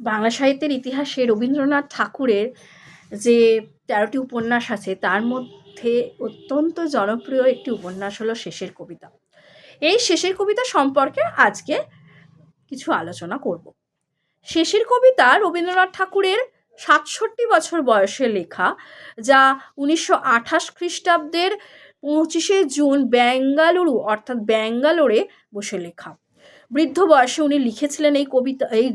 বাংলা সাহিত্যের ইতিহাসে রবীন্দ্রনাথ ঠাকুরের যে ১৩টি উপন্যাস আছে তার মধ্যে অত্যন্ত জনপ্রিয় একটি উপন্যাস হলো শেষের কবিতা। এই শেষের কবিতা সম্পর্কে আজকে কিছু আলোচনা করব। শেষের কবিতা রবীন্দ্রনাথ ঠাকুরের ৬৭ বছর বয়সে লেখা, যা ১৯২৮ খ্রিস্টাব্দের ২৫শে জুন বেঙ্গালুরু অর্থাৎ ব্যাঙ্গালোরে বসে লেখা। বৃদ্ধ বয়সে উনি লিখেছিলেন এই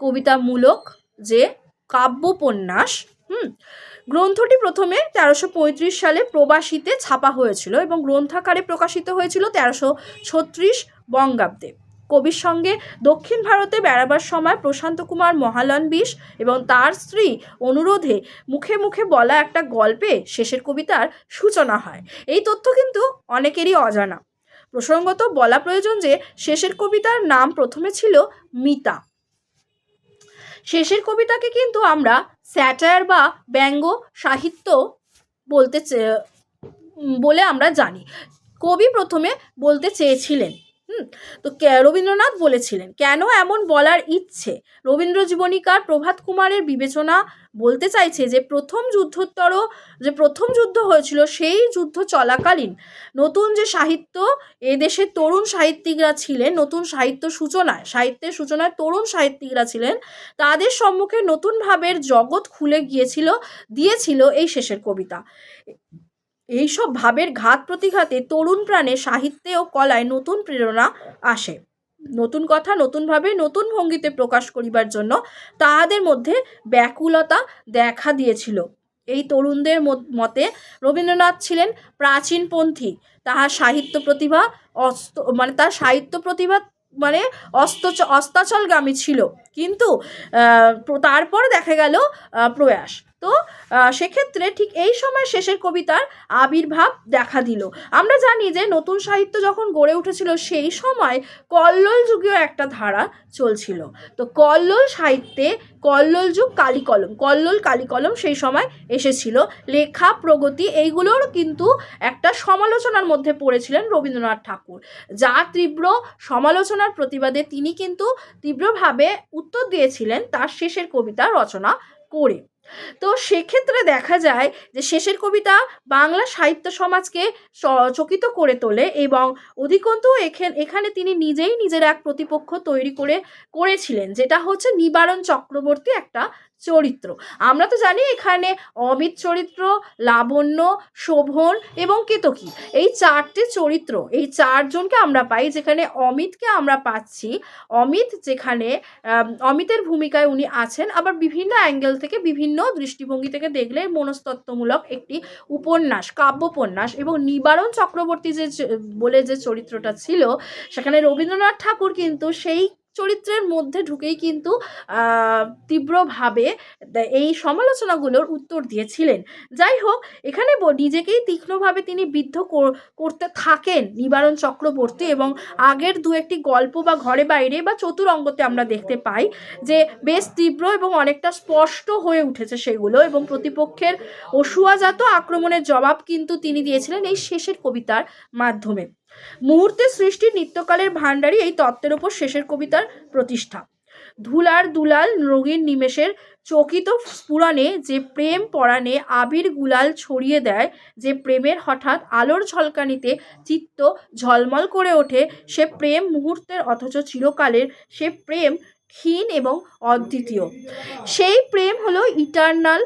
কবিতামূলক যে কাব্যোপন্যাস। গ্রন্থটি প্রথমে ১৩৩৫ সালে প্রবাসীতে ছাপা হয়েছিল এবং গ্রন্থাকারে প্রকাশিত হয়েছিল ১৩৩৬ বঙ্গাব্দে। কবির সঙ্গে দক্ষিণ ভারতে বেড়াবার সময় প্রশান্ত কুমার মহালনবিশ এবং তার স্ত্রী অনুরোধে মুখে মুখে বলা একটা গল্পে শেষের কবিতার সূচনা হয়। এই তথ্য কিন্তু অনেকেরই অজানা। প্রসঙ্গত বলা প্রয়োজন যে শেষের কবিতার নাম প্রথমে ছিল মিতা। শেষের কবিতাকে কিন্তু আমরা স্যাটায়ার বা ব্যঙ্গ সাহিত্য বলে আমরা জানি। কবি প্রথমে বলতে চেয়েছিলেন, তো রবীন্দ্রনাথ বলেছিলেন কেন এমন বলার ইচ্ছে। রবীন্দ্র জীবনীকার প্রভাত কুমারের বিবেচনা বলতে চাইছে যে প্রথম যুদ্ধ হয়েছিল সেই যুদ্ধ চলাকালীন নতুন যে সাহিত্য এদেশের তরুণ সাহিত্যিকরা ছিলেন, নতুন সাহিত্যের সূচনায় তরুণ সাহিত্যিকরা ছিলেন, তাদের সম্মুখে নতুন ভাবের জগৎ খুলে দিয়েছিল এই শেষের কবিতা। এইসব ভাবের ঘাত প্রতিঘাতে তরুণ প্রাণে সাহিত্যে ও কলায় নতুন প্রেরণা আসে। নতুন কথা নতুনভাবে নতুন ভঙ্গিতে প্রকাশ করিবার জন্য তাহাদের মধ্যে ব্যাকুলতা দেখা দিয়েছিল। এই তরুণদের মতে রবীন্দ্রনাথ ছিলেন প্রাচীনপন্থী। তার সাহিত্য প্রতিভা অস্তাচলগামী ছিল, কিন্তু তারপর দেখা গেল প্রয়াস। তো সেক্ষেত্রে ঠিক এই সময় শেষের কবিতার আবির্ভাব দেখা দিল। আমরা জানি যে নতুন সাহিত্য যখন গড়ে উঠেছিল সেই সময় কল্লোল যুগীয় একটা ধারা চলছিল। তো কল্লোল সাহিত্যে কল্লোল যুগ, কালিকলম সেই সময় এসেছিল। লেখা প্রগতি এইগুলোর কিন্তু একটা সমালোচনার মধ্যে পড়েছিলেন রবীন্দ্রনাথ ঠাকুর, যা তীব্র সমালোচনার প্রতিবাদে তিনি কিন্তু তীব্রভাবে উত্তর দিয়েছিলেন তার শেষের কবিতা রচনা করে। তো সেক্ষেত্রে দেখা যায় যে শেষের কবিতা বাংলা সাহিত্য সমাজকে চকিত করে তোলে এবং অধিকন্তু এখানে তিনি নিজের এক প্রতিপক্ষ তৈরি করেছিলেন, যেটা হচ্ছে নিবারণ চক্রবর্তী একটা চরিত্র। আমরা তো জানি এখানে অমিত চরিত্র, লাবণ্য, শোভন এবং কেতকী, এই 4টে চরিত্র, এই 4 জনকে আমরা পাই। যেখানে অমিতকে আমরা পাচ্ছি, অমিতের ভূমিকায় উনি আছেন। আবার বিভিন্ন অ্যাঙ্গেল থেকে বিভিন্ন দৃষ্টিভঙ্গি থেকে দেখলে মনস্তত্ত্বমূলক একটি উপন্যাস, কাব্যোপন্যাস। এবং নিবারণ চক্রবর্তী বলে যে চরিত্রটা ছিল, সেখানে রবীন্দ্রনাথ ঠাকুর কিন্তু সেই চরিত্রের মধ্যে ঢুকেই কিন্তু তীব্রভাবে এই সমালোচনাগুলোর উত্তর দিয়েছিলেন। যাই হোক, এখানে নিজেকেই তীক্ষ্ণভাবে তিনি বিদ্ধ করতে থাকেন নিবারণ চক্রবর্তী, এবং আগের 2-1টি গল্প বা ঘরে বাইরে বা চতুরঙ্গতে আমরা দেখতে পাই যে বেশ তীব্র এবং অনেকটা স্পষ্ট হয়ে উঠেছে সেগুলো, এবং প্রতিপক্ষের অসুয়াজাত আক্রমণের জবাব কিন্তু তিনি দিয়েছিলেন এই শেষের কবিতার মাধ্যমে। মুহূর্তে সৃষ্টির নিত্যকালের ভাণ্ডারী এই তত্ত্বের ওপর শেষের কবিতার প্রতিষ্ঠা। ধুলার দুলাল রঙিন নিমেষের চকিত স্ফুরণে যে প্রেম পরাণে আবির গুলাল ছড়িয়ে দেয়, যে প্রেমের হঠাৎ আলোর ঝলকানিতে চিত্ত ঝলমল করে ওঠে, সে প্রেম মুহূর্তের অথচ চিরকালের, সে প্রেম ক্ষীণ এবং অদ্বিতীয়। সেই প্রেম হলো ইটারনাল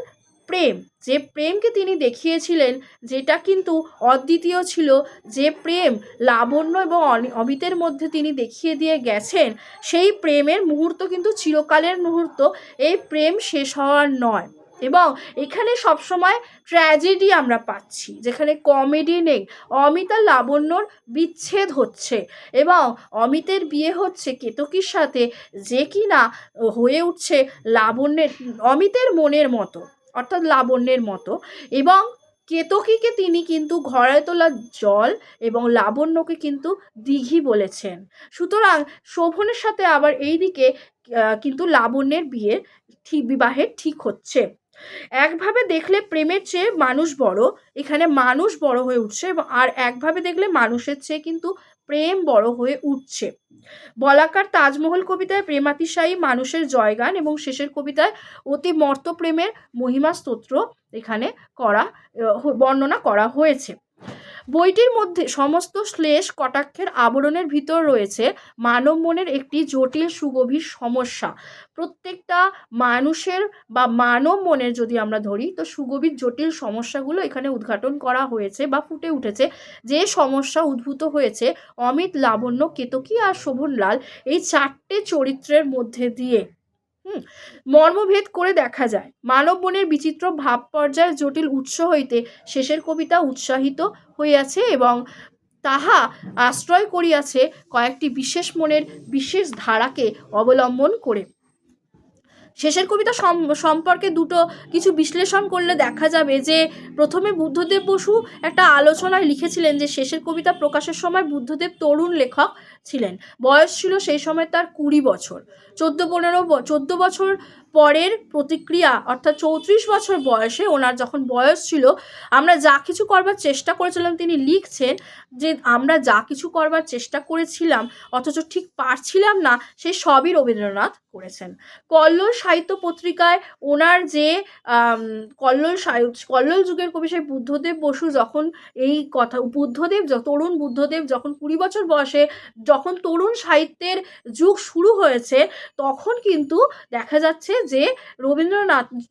প্রেম, যে প্রেমকে তিনি দেখিয়েছিলেন, যেটা কিন্তু অদ্বিতীয় ছিল, যে প্রেম লাবণ্য এবং অমিতের মধ্যে তিনি দেখিয়ে দিয়ে গেছেন, সেই প্রেমের মুহূর্ত কিন্তু চিরকালের মুহূর্ত, এই প্রেম শেষ হওয়ার নয়। এবং এখানে সবসময় ট্র্যাজেডি আমরা পাচ্ছি, যেখানে কমেডি নেই। অমিত আর লাবণ্যর বিচ্ছেদ হচ্ছে এবং অমিতের বিয়ে হচ্ছে কেতকীর সাথে, যে কিনা হয়ে উঠছে অমিতের মনের মতো, অর্থাৎ লাবণ্যের মতো। এবং কেতকীকে তিনি কিন্তু ঘরে তোলা জল এবং লাবণ্যকে কিন্তু দিঘি বলেছেন। সুতরাং শোভনের সাথে আবার এই দিকে কিন্তু লাবণ্যের বিবাহের ঠিক হচ্ছে। একভাবে দেখলে প্রেমের চেয়ে মানুষ বড়, এখানে মানুষ বড় হয়ে উঠছে, আর একভাবে দেখলে মানুষের চেয়ে কিন্তু প্রেম বড় হয়ে উঠছে। বলাকার তাজমহল কবিতায় প্রেমাতিশায়ী মানুষের জয়গান এবং শেষের কবিতায় অতি মর্ত প্রেমের মহিমা স্তোত্র এখানে বর্ণনা করা হয়েছে। বইটির মধ্যে সমস্ত শ্লেষ কটাক্ষের আবরণের ভিতর রয়েছে মানব মনের একটি জটিল সুগভীর সমস্যা। প্রত্যেকটা মানুষের বা মানব মনের যদি আমরা ধরি, তো সুগভীর জটিল সমস্যাগুলো এখানে উদ্ঘাটন করা হয়েছে বা ফুটে উঠেছে। যে সমস্যা উদ্ভূত হয়েছে অমিত, লাবণ্য, কেতকী আর শোভনলাল এই 4টে চরিত্রের মধ্যে দিয়ে মর্মভেদ করে দেখা যায়। মানব মনের বিচিত্র ভাব পর্যায়ের জটিল উৎস হইতে শেষের কবিতা উৎসাহিত হইয়াছে এবং তাহা আশ্রয় করিয়াছে কয়েকটি বিশেষ মনের বিশেষ ধারাকে অবলম্বন করে। শেষের কবিতা সম্পর্কে কিছু বিশ্লেষণ করলে দেখা যাবে যে প্রথমে বুদ্ধদেব বসু একটা আলোচনায় লিখেছিলেন যে শেষের কবিতা প্রকাশের সময় বুদ্ধদেব তরুণ লেখক ছিলেন। বয়স ছিল সেই সময় তার 20 বছর। 14 বছর পরের প্রতিক্রিয়া অর্থাৎ 34 বছর বয়সে ওনার যখন বয়স ছিল, আমরা যা কিছু করবার চেষ্টা করেছিলাম, তিনি লিখছেন যে আমরা যা কিছু করবার চেষ্টা করেছিলাম অথচ ঠিক পারছিলাম না, সে সবই রবীন্দ্রনাথ করেছেন। কল্লোল সাহিত্য পত্রিকায় ওনার যে কল্লোল যুগের কবি সেই বুদ্ধদেব বসু যখন এই কথা তরুণ বুদ্ধদেব যখন 20 বছর বয়সে যখন তরুণ সাহিত্যের যুগ শুরু হয়েছে, তখন কিন্তু দেখা যাচ্ছে যে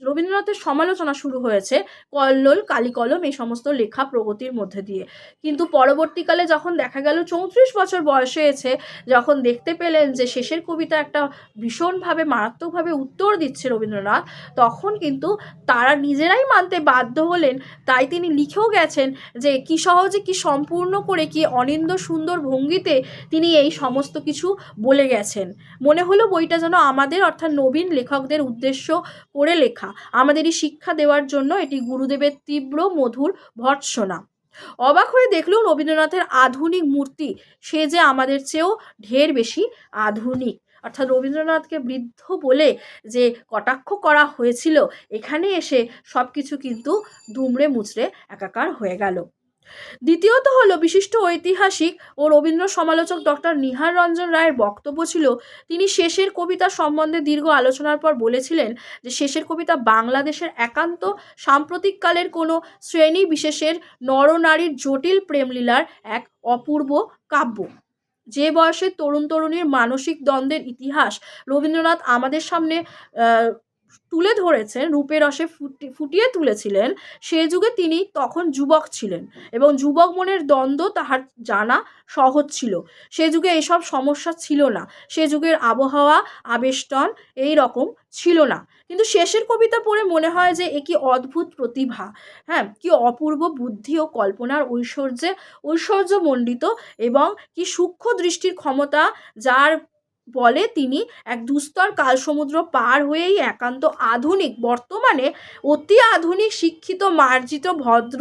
রবীন্দ্রনাথের সমালোচনা শুরু হয়েছে কল্লোল, কালিকলম এই সমস্ত লেখা প্রগতির মধ্যে দিয়ে। কিন্তু পরবর্তীকালে যখন দেখা গেল 34 বছর বয়সে এসে যখন দেখতে পেলেন যে শেষের কবিতা একটা ভীষণভাবে মারাত্মকভাবে উত্তর দিচ্ছে রবীন্দ্রনাথ, তখন কিন্তু তারা নিজেরাই মানতে বাধ্য হলেন। তাই তিনি লিখেও গেছেন যে কি সহজে, কি সম্পূর্ণ করে, কি অনিন্দ সুন্দর ভঙ্গিতে তিনি এই সমস্ত কিছু বলে গেছেন। মনে হলো বইটা যেন আমাদের অর্থাৎ নবীন লেখকদের উদ্দেশ্য করে লেখা, আমাদেরই শিক্ষা দেওয়ার জন্য এটি গুরুদেবের তীব্র মধুর ভর্ৎসনা। অবাক হয়ে দেখলেও রবীন্দ্রনাথের আধুনিক মূর্তি, সে যে আমাদের চেয়েও ঢের বেশি আধুনিক। অর্থাৎ রবীন্দ্রনাথকে বৃদ্ধ বলে যে কটাক্ষ করা হয়েছিল, এখানে এসে সব কিছু কিন্তু দুমড়ে মুচড়ে একাকার হয়ে গেল। দ্বিতীয়ত হলো বিশিষ্ট ঐতিহাসিক ও রবীন্দ্র সমালোচক ডক্টর নিহার রঞ্জন রায়ের বক্তব্য ছিল, তিনি শেষের কবিতা সম্বন্ধে দীর্ঘ আলোচনার পর বলেছিলেন যে শেষের কবিতা বাংলাদেশের একান্ত সাম্প্রতিককালের কোনো শ্রেণী বিশেষের নরনারীর জটিল প্রেমলীলার এক অপূর্ব কাব্য। যে বয়সে তরুণ তরুণীর মানসিক দ্বন্দ্বের ইতিহাস রবীন্দ্রনাথ আমাদের সামনে তুলে ধরেছেন, রূপে রসে ফুটিয়ে তুলেছিলেন, সে যুগে তিনি তখন যুবক ছিলেন এবং যুবক মনের দ্বন্দ্ব তাহার জানা সহজ ছিল। সে যুগে এসব সমস্যা ছিল না, সে যুগের আবহাওয়া আবেষ্টন এই রকম ছিল না। কিন্তু শেষের কবিতা পড়ে মনে হয় যে এ কি অদ্ভুত প্রতিভা, কি অপূর্ব বুদ্ধি ও কল্পনার ঐশ্বর্যমণ্ডিত এবং কি সূক্ষ্ম দৃষ্টির ক্ষমতা, যার বলে তিনি এক দুস্তর কালসমুদ্র পার হয়েই একান্ত আধুনিক, বর্তমানে অতি আধুনিক, শিক্ষিত, মার্জিত, ভদ্র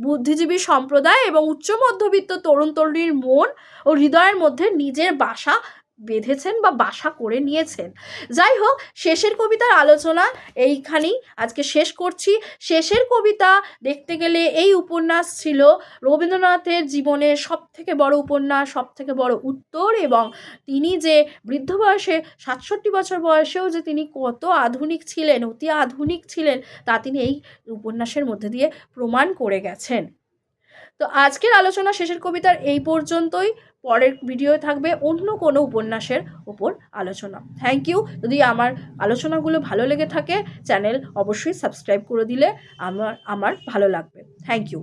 বুদ্ধিজীবী সম্প্রদায় এবং উচ্চ মধ্যবিত্ত তরুণ তরুণীর মন ও হৃদয়ের মধ্যে নিজের বাসা বেঁধেছেন বা বাসা করে নিয়েছেন। যাই হোক, শেষের কবিতার আলোচনা এইখানেই আজকে শেষ করছি। শেষের কবিতা দেখতে গেলে এই উপন্যাস ছিল রবীন্দ্রনাথের জীবনের সবথেকে বড় উপন্যাস, সবথেকে বড় উত্তর, এবং তিনি যে বৃদ্ধ বয়সে 67 বছর বয়সেও যে তিনি কত আধুনিক ছিলেন, অতি আধুনিক ছিলেন, তা তিনি এই উপন্যাসের মধ্যে দিয়ে প্রমাণ করে গেছেন। তো আজকের আলোচনা শেষের কবিতার এই পর্যন্তই। পরের ভিডিও থাকবে অন্য কোনো উপন্যাসের ওপর আলোচনা। Thank you. যদি আমার আলোচনাগুলো ভালো লেগে থাকে, চ্যানেল অবশ্যই সাবস্ক্রাইব করে দিলে আমার ভালো লাগবে। Thank you.